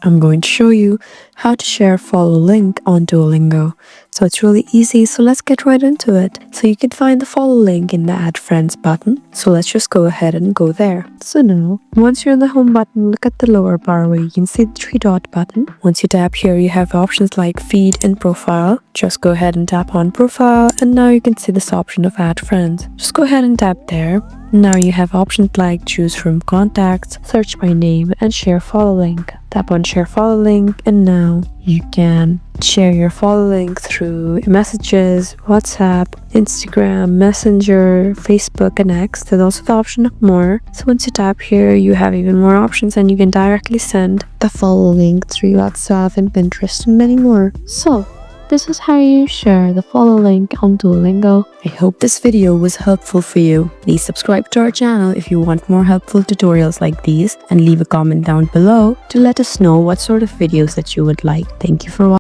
I'm going to show you how to share follow link on Duolingo. So it's really easy, so let's get right into it. So you can find the follow link in the add friends button. So let's just go ahead and go there. So now, once you're in the home button, look at the lower bar where you can see the three dot button. Once you tap here, you have options like feed and profile. Just go ahead and tap on profile, and now you can see this option of add friends. Just go ahead and tap there. Now you have options like choose from contacts, search by name, and share follow link. Tap on share follow link, and now you can share your follow link through messages, WhatsApp, Instagram, Messenger, Facebook, and X. There's also the option of more. So once you tap here, you have even more options, and you can directly send the follow link through WhatsApp and Pinterest and many more. So this is how you share the follow link on Duolingo. I hope this video was helpful for you. Please subscribe to our channel if you want more helpful tutorials like these, and leave a comment down below to let us know what sort of videos that you would like. Thank you for watching.